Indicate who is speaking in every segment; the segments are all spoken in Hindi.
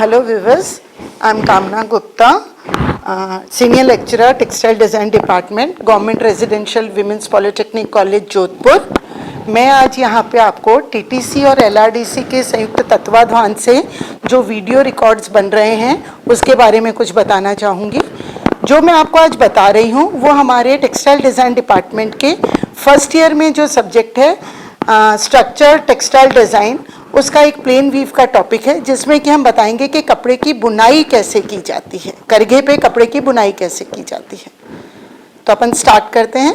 Speaker 1: Hello viewers, I am Kamna Gupta, Senior Lecturer, Textile Design Department, Government Residential Women's Polytechnic College, Jodhpur. मैं आज यहाँ पे आपको TTC और LRDC के संयुक्त तत्वाधान से जो वीडियो रिकॉर्ड्स बन रहे हैं उसके बारे में कुछ बताना चाहूँगी। जो मैं आपको आज बता रही हूँ वो हमारे टेक्सटाइल डिज़ाइन डिपार्टमेंट के फर्स्ट ईयर में जो सब्जेक्ट है स्ट्रक्चर टेक्सटाइल डिज़ाइन, उसका एक प्लेन वीव का टॉपिक है जिसमें कि हम बताएंगे कि कपड़े की बुनाई कैसे की जाती है, करघे पे कपड़े की बुनाई कैसे की जाती है। तो अपन स्टार्ट करते हैं।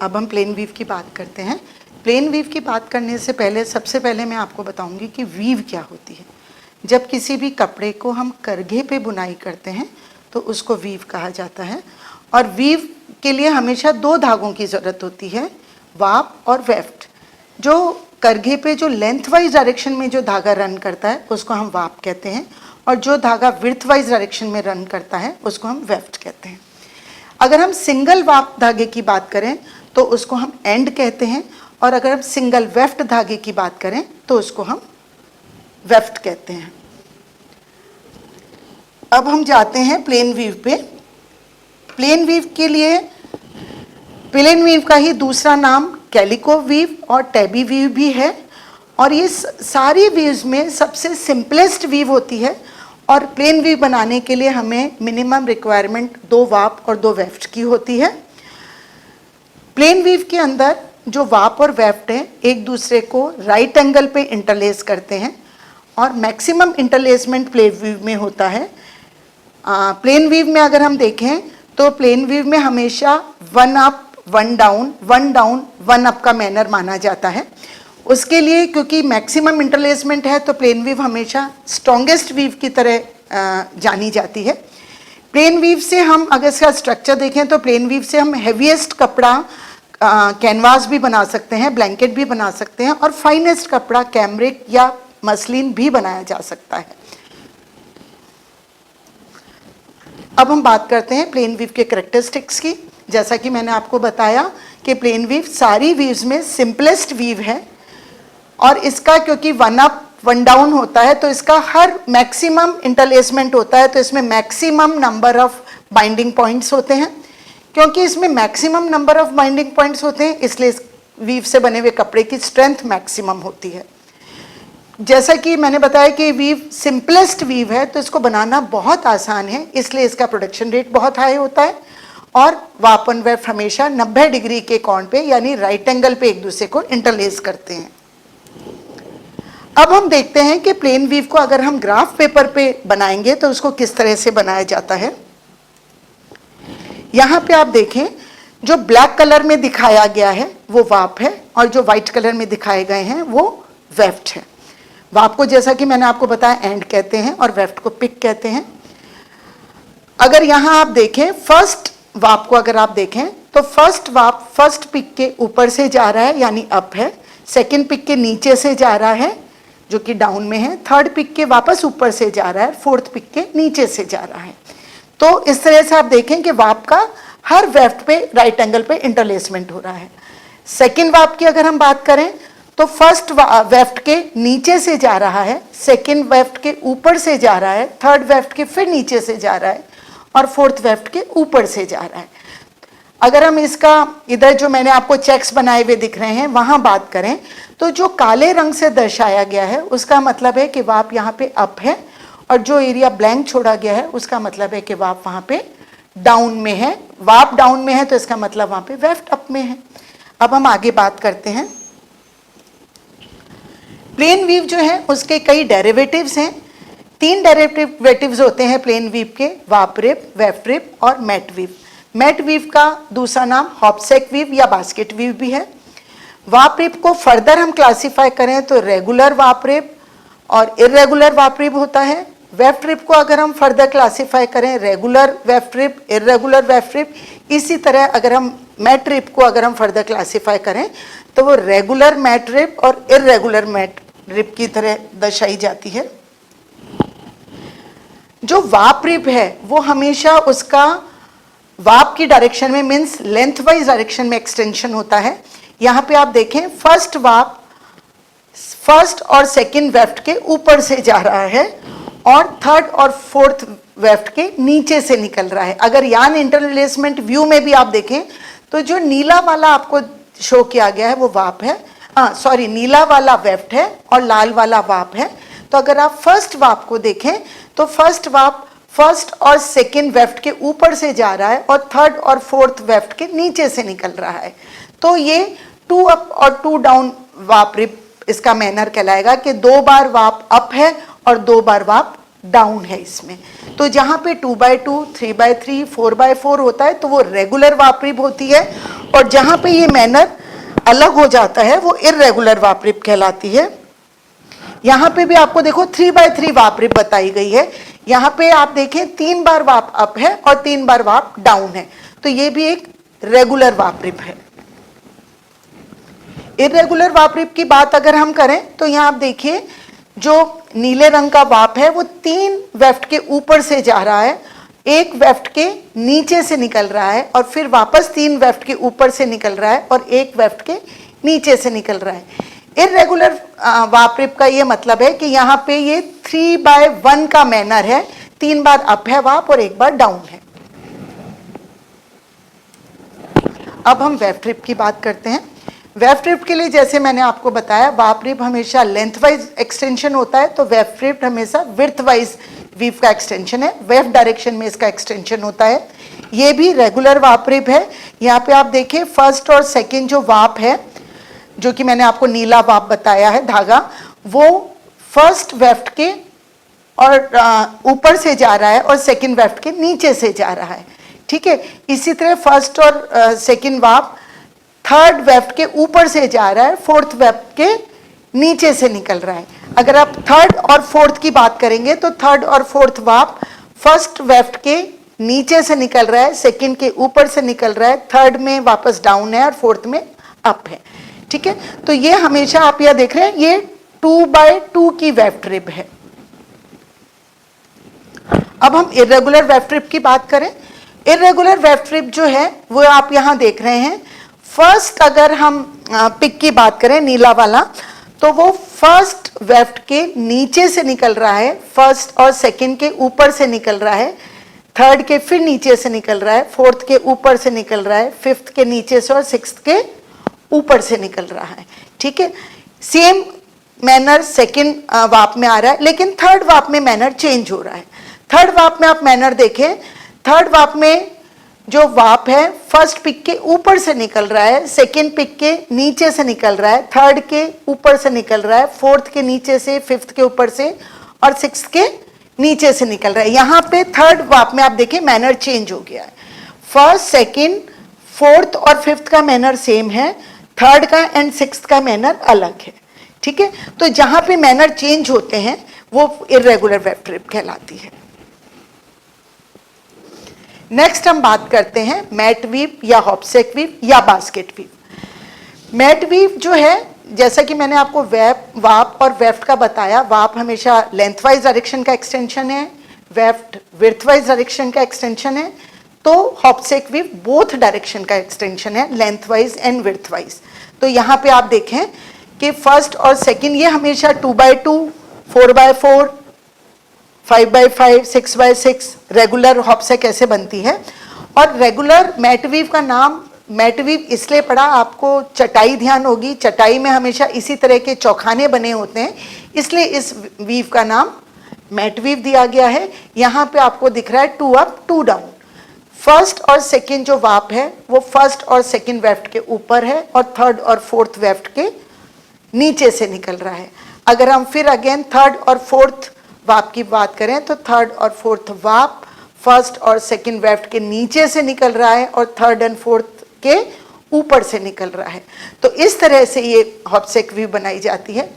Speaker 1: अब हम प्लेन वीव की बात करते हैं। प्लेन वीव की बात करने से पहले सबसे पहले मैं आपको बताऊंगी कि वीव क्या होती है। जब किसी भी कपड़े को हम करघे पे बुनाई करते हैं तो उसको वीव कहा जाता है। और वीव के लिए हमेशा दो धागों की ज़रूरत होती है, वाप और वेफ्ट। जो करघे पे जो लेंथ वाइज डायरेक्शन में जो धागा रन करता है उसको हम वाप कहते हैं, और जो धागा विड्थ वाइज डायरेक्शन में रन करता है उसको हम वेफ्ट कहते हैं। अगर हम सिंगल वाप धागे की बात करें तो उसको हम एंड कहते हैं, और अगर हम सिंगल वेफ्ट धागे की बात करें तो उसको हम वेफ्ट कहते हैं। अब हम जाते हैं प्लेन वीव पे। प्लेन वीव के लिए प्लेन वीव का ही दूसरा नाम कैलिको वीव और टैबी वीव भी है, और ये सारी वीव्स में सबसे सिंपलेस्ट वीव होती है। और प्लेन वीव बनाने के लिए हमें मिनिमम रिक्वायरमेंट 2 वाप और 2 वेफ्ट की होती है। प्लेन वीव के अंदर जो वाप और वेफ्ट हैं एक दूसरे को राइट एंगल पे इंटरलेस करते हैं, और मैक्सिमम इंटरलेसमेंट प्लेन वीव में होता है। प्लेन वीव में अगर हम देखें तो प्लेन वीव में हमेशा 1 अप 1 डाउन 1 डाउन 1 अप का मैनर माना जाता है। उसके लिए क्योंकि मैक्सिमम इंटरलेसमेंट है तो प्लेन वीव हमेशा स्ट्रॉन्गेस्ट वीव की तरह जानी जाती है। प्लेन वीव से हम अगर इसका स्ट्रक्चर देखें तो प्लेन वीव से हम हेवीएस्ट कपड़ा कैनवास भी बना सकते हैं, ब्लैंकेट भी बना सकते हैं, और फाइनेस्ट कपड़ा कैमरिक या मसलिन भी बनाया जा सकता है। अब हम बात करते हैं प्लेन वीव के कैरेक्टरिस्टिक्स की। जैसा कि मैंने आपको बताया कि प्लेन वीव सारी वीव्स में सिंपलेस्ट वीव है, और इसका क्योंकि 1 अप 1 डाउन होता है तो इसका हर मैक्सिमम इंटरलेसमेंट होता है, तो इसमें maximum number of binding points होते हैं। क्योंकि इसमें maximum number of binding points होते हैं इसलिए इस वीव से बने हुए कपड़े की स्ट्रेंथ मैक्सिमम होती है। जैसा कि मैंने बताया कि वीव सिंपलेस्ट वीव है तो इसको बनाना बहुत आसान है, इसलिए इसका प्रोडक्शन रेट बहुत हाई होता है। और वाप और वेफ्ट हमेशा 90 डिग्री के कोण पे यानी राइट एंगल पे एक दूसरे को इंटरलेस करते हैं। अब हम देखते हैं कि प्लेन वीव को अगर हम ग्राफ पेपर पे बनाएंगे तो उसको किस तरह से बनाया जाता है। यहाँ पे आप देखें जो ब्लैक कलर में दिखाया गया है वो वाप है, और जो व्हाइट कलर में दिखाए गए हैं वो वेफ्ट है। वाप को जैसा कि मैंने आपको बताया एंड कहते हैं, और वेफ्ट को पिक कहते हैं। अगर यहाँ आप देखें फर्स्ट वाप को अगर आप देखें तो फर्स्ट वाप फर्स्ट पिक के ऊपर से जा रहा है यानी अप है, सेकंड पिक के नीचे से जा रहा है जो कि डाउन में है, थर्ड पिक के वापस ऊपर से जा रहा है, फोर्थ पिक के नीचे से जा रहा है। तो इस तरह से आप देखें कि वाप का हर वेफ्ट पे राइट एंगल पे इंटरलेसमेंट हो रहा है। सेकेंड वाप की अगर हम बात करें तो फर्स्ट वेफ्ट के नीचे से जा रहा है, सेकेंड वेफ्ट के ऊपर से जा रहा है, थर्ड वेफ्ट के फिर नीचे से जा रहा है, और फोर्थ वेफ्ट के ऊपर से जा रहा है। अगर हम इसका इधर जो मैंने आपको चेक्स बनाए हुए दिख रहे हैं वहां बात करें तो जो काले रंग से दर्शाया गया है उसका मतलब है कि वाप यहाँ पे अप है, और जो एरिया ब्लैंक छोड़ा गया है उसका मतलब है कि वाप वहां पे डाउन में है। वाप डाउन में है तो इसका मतलब वहां पे वेफ्ट अप में है। अब हम आगे बात करते हैं। प्लेन वीव जो है उसके कई डेरिवेटिव्स हैं। 3 डेरिवेटिव्स होते हैं प्लेन वीव के, वाप रिप, वेफ्ट रिप और मैट वीव। मैट वीव का दूसरा नाम हॉपसेक वीव या बास्केट वीव भी है। वाप रिप को फर्दर हम क्लासिफाई करें तो रेगुलर वाप रिप और इरेगुलर वाप रिप होता है। वेफ्ट रिप को अगर हम फर्दर क्लासिफाई करें regular weft rib, irregular weft rib. इसी तरह अगर हम मैट रिप को अगर हम फर्दर क्लासिफाई करें तो वो रेगुलर मैट रिप और इरेगुलर मैट रिप की तरह दर्शाई जाती है। जो वाप रिप है वो हमेशा उसका वाप की डायरेक्शन में मीन्स लेंथ वाइज डायरेक्शन में एक्सटेंशन होता है। यहाँ पे आप देखें फर्स्ट वाप फर्स्ट और सेकंड वेफ्ट के ऊपर से जा रहा है और थर्ड और फोर्थ वेफ्ट के नीचे से निकल रहा है। अगर यान इंटरलेसमेंट व्यू में भी आप देखें तो जो नीला वाला आपको शो किया गया है वो वाप है, सॉरी नीला वाला वेफ्ट है और लाल वाला वाप है। तो अगर आप फर्स्ट वाप को देखें तो फर्स्ट वाप फर्स्ट और सेकंड वेफ्ट के ऊपर से जा रहा है और थर्ड और फोर्थ वेफ्ट के नीचे से निकल रहा है। तो ये 2 अप और 2 डाउन वाप रिप इसका मैनर कहलाएगा कि 2 बार वाप अप है और 2 बार वाप डाउन है इसमें। तो जहां पे 2/2, 3/3, 4/4 होता है तो वो रेगुलर वाप रिप होती है, और जहां पे ये मैनर अलग हो जाता है वो इर्रेगुलर वाप रिप कहलाती है। यहाँ पे भी आपको देखो 3/3 वाप रिप बताई गई है। यहाँ पे आप देखें 3 बार वाप अप है और 3 बार वाप डाउन है, तो ये भी एक रेगुलर वाप रिप है। इर्रेगुलर वाप रिप की बात अगर हम करें तो यहाँ आप देखिए जो नीले रंग का वाप है वो 3 वेफ्ट के ऊपर से जा रहा है, 1 वेफ्ट के नीचे से निकल रहा है और फिर वापस 3 वेफ्ट के ऊपर से निकल रहा है और 1 वेफ्ट के नीचे से निकल रहा है। इर्रेगुलर वाप रिप का ये मतलब है कि यहाँ पे ये 3/1 का मैनर है, 3 बार अप है वाप और 1 बार डाउन है। अब हम वेफ्ट रिप की बात करते हैं। वेफ्ट रिप के लिए जैसे मैंने आपको बताया वाप रिप हमेशा लेंथ वाइज एक्सटेंशन होता है, तो वेफ्ट रिप हमेशा विड्थ वाइज वीव का एक्सटेंशन है, वेफ्ट डायरेक्शन में इसका एक्सटेंशन होता है। ये भी रेगुलर वाप रिप है। यहाँ पे आप देखिए फर्स्ट और सेकंड जो वाप है, जो कि मैंने आपको नीला वाप बताया है धागा, वो फर्स्ट वेफ्ट के और ऊपर से जा रहा है और सेकंड वेफ्ट के नीचे से जा रहा है, ठीक है। इसी तरह फर्स्ट और सेकंड वाप थर्ड वेफ्ट के ऊपर से जा रहा है, फोर्थ वेफ्ट के नीचे से निकल रहा है। अगर आप थर्ड और फोर्थ की बात करेंगे तो थर्ड और फोर्थ वाप फर्स्ट वेफ्ट के नीचे से निकल रहा है, सेकंड के ऊपर से निकल रहा है, थर्ड में वापस डाउन है और फोर्थ में अप है, ठीक है। तो ये हमेशा आप यह देख रहे हैं ये 2/2 की वेफ्ट रिप है। अब हम इर्रेगुलर वेफ्ट रिप की बात करें। इर्रेगुलर वेफ्ट रिप जो है वो आप यहां देख रहे हैं। फर्स्ट अगर हम पिक की बात करें नीला वाला, तो वो फर्स्ट वेफ्ट के नीचे से निकल रहा है, फर्स्ट और सेकंड के ऊपर से निकल रहा है, थर्ड के फिर नीचे से निकल रहा है, फोर्थ के ऊपर से निकल रहा है, फिफ्थ के नीचे से और सिक्स्थ के ऊपर से निकल रहा है, ठीक है। सेम मैनर सेकंड वाप में आ रहा है, लेकिन थर्ड वाप में मैनर चेंज हो रहा है। थर्ड वाप में आप मैनर देखें, थर्ड वाप में जो वाप है फर्स्ट पिक के ऊपर से निकल रहा है, सेकंड पिक के नीचे से निकल रहा है, थर्ड के ऊपर से निकल रहा है, फोर्थ के नीचे से, फिफ्थ के ऊपर से और सिक्स्थ के नीचे से निकल रहा है। यहाँ पे थर्ड वाप में आप देखें मैनर चेंज हो गया है। फर्स्ट, सेकंड, फोर्थ और फिफ्थ का मैनर सेम है, थर्ड का एंड सिक्स्थ का मैनर अलग है, ठीक है। तो जहां पे मैनर चेंज होते हैं वो इर्रेगुलर वेफ्ट रिप कहलाती है। नेक्स्ट हम बात करते हैं मैट वीव या हॉप्सेक वीव या बास्केट वीव। मैट वीव जो है, जैसा कि मैंने आपको वाप और वेफ्ट का बताया, वाप हमेशा लेंथ वाइज डायरेक्शन का एक्सटेंशन है, वेफ्ट विड्थ वाइज डायरेक्शन का एक्सटेंशन है, तो हॉप्सेक वीव बोथ डायरेक्शन का एक्सटेंशन है, length wise and width wise. तो यहाँ पे आप देखें कि फर्स्ट और सेकंड ये हमेशा 2/2, 4/4, 5/5, 6/6 रेगुलर हॉप्सेक कैसे बनती है। और रेगुलर मैट वीव का नाम मैट वीव इसलिए पड़ा, आपको चटाई ध्यान होगी, चटाई में हमेशा इसी तरह के चौखाने बने होते हैं, इसलिए इस वीव का नाम मैट वीव दिया गया है। यहाँ पे आपको दिख रहा है 2 अप 2 डाउन। फर्स्ट और सेकंड जो वाप है वो फर्स्ट और सेकंड वेफ्ट के ऊपर है और थर्ड और फोर्थ वेफ्ट के नीचे से निकल रहा है। अगर हम फिर अगेन थर्ड और फोर्थ वाप की बात करें तो थर्ड और फोर्थ वाप फर्स्ट और सेकंड वेफ्ट के नीचे से निकल रहा है और थर्ड एंड फोर्थ के ऊपर से निकल रहा है। तो इस तरह से ये हॉप्सेक वीव बनाई जाती है।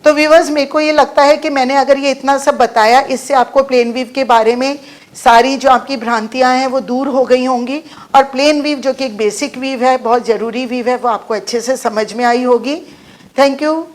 Speaker 1: तो व्यूअर्स, मेरे को ये लगता है कि मैंने अगर ये इतना सब बताया, इससे आपको प्लेन वीव के बारे में सारी जो आपकी भ्रांतियां हैं वो दूर हो गई होंगी, और प्लेन वीव जो कि एक बेसिक वीव है, बहुत ज़रूरी वीव है, वो आपको अच्छे से समझ में आई होगी। Thank you.